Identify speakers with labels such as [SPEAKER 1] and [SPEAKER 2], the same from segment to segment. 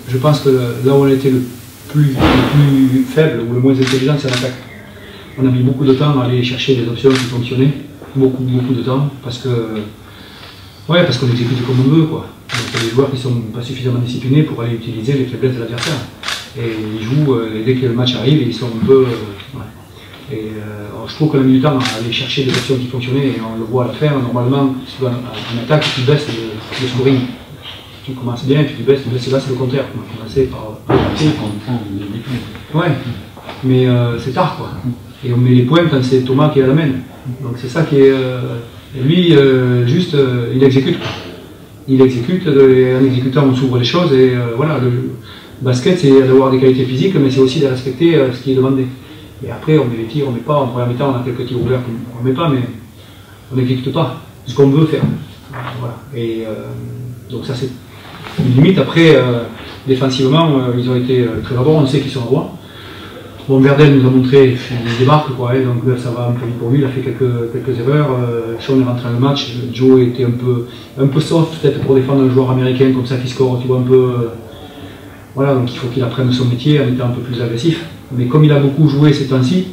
[SPEAKER 1] Je pense que là où on était le plus faible ou le moins intelligent, c'est l'attaque. On a mis beaucoup de temps à aller chercher des options qui fonctionnaient, beaucoup de temps, parce que qu'on exécute comme on veut, quoi. Donc il y a des joueurs qui ne sont pas suffisamment disciplinés pour aller utiliser les faiblesses de l'adversaire. Et ils jouent, et dès que le match arrive, ils sont un peu... je trouve qu'on a mis du temps à aller chercher des options qui fonctionnaient, et on le voit à la fin. Normalement, en attaque, tu baisses le scoring. Tu commences bien et puis tu baisses, là c'est le contraire. On a commencé par... Ouais, mais c'est tard, quoi. Et on met les points quand c'est Thomas qui est à la main. Donc c'est ça qui est... lui, il exécute. Il exécute, et en exécutant on s'ouvre les choses, et voilà, le basket c'est d'avoir des qualités physiques, mais c'est aussi de respecter ce qui est demandé. Et après on met les tirs, on met pas, en première mi-temps on a quelques tirs ouverts qu'on ne met pas, mais on n'exécute pas ce qu'on veut faire. Voilà. Et donc ça c'est une limite. Après, défensivement, ils ont été très bons, on sait qu'ils sont droits. Bon, Verdel nous a montré, il débarque, quoi, et donc ça va un peu vite pour lui, il a fait quelques erreurs. Sean est rentré dans le match, Joe était un peu soft, peut-être pour défendre un joueur américain comme ça qui score, tu vois, un peu... voilà, donc il faut qu'il apprenne son métier en étant un peu plus agressif. Mais comme il a beaucoup joué ces temps-ci,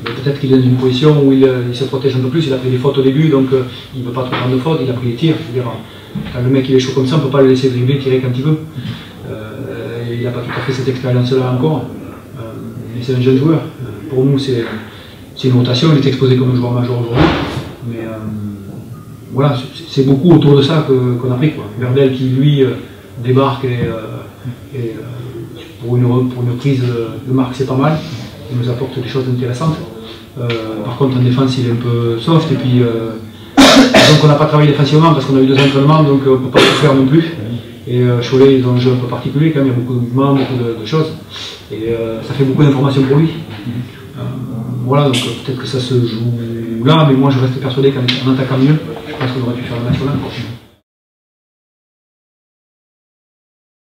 [SPEAKER 1] peut-être qu'il est dans une position où il se protège un peu plus, il a pris des fautes au début, donc il ne veut pas trop prendre de fautes, il a pris les tirs. Je veux dire, quand le mec il est chaud comme ça, on ne peut pas le laisser dribbler, tirer quand il veut. Il n'a pas tout à fait cette expérience-là encore, mais c'est un jeune joueur. Pour nous, c'est une rotation, il est exposé comme un joueur majeur aujourd'hui. Mais voilà, c'est beaucoup autour de ça qu'on a pris, quoi. Verdel qui, lui, débarque et pour une prise de marque, c'est pas mal. Il nous apporte des choses intéressantes. Par contre, en défense, il est un peu soft. Et puis, donc on n'a pas travaillé défensivement parce qu'on a eu 2 entraînements, donc on ne peut pas tout faire non plus. Et Cholet, ils ont un jeu un peu particulier quand même, il y a beaucoup de mouvements, beaucoup de choses. Et ça fait beaucoup d'informations pour lui. Voilà, donc peut-être que ça se joue là, mais moi je reste persuadé qu'en attaquant mieux, je pense qu'on aurait pu faire le match là.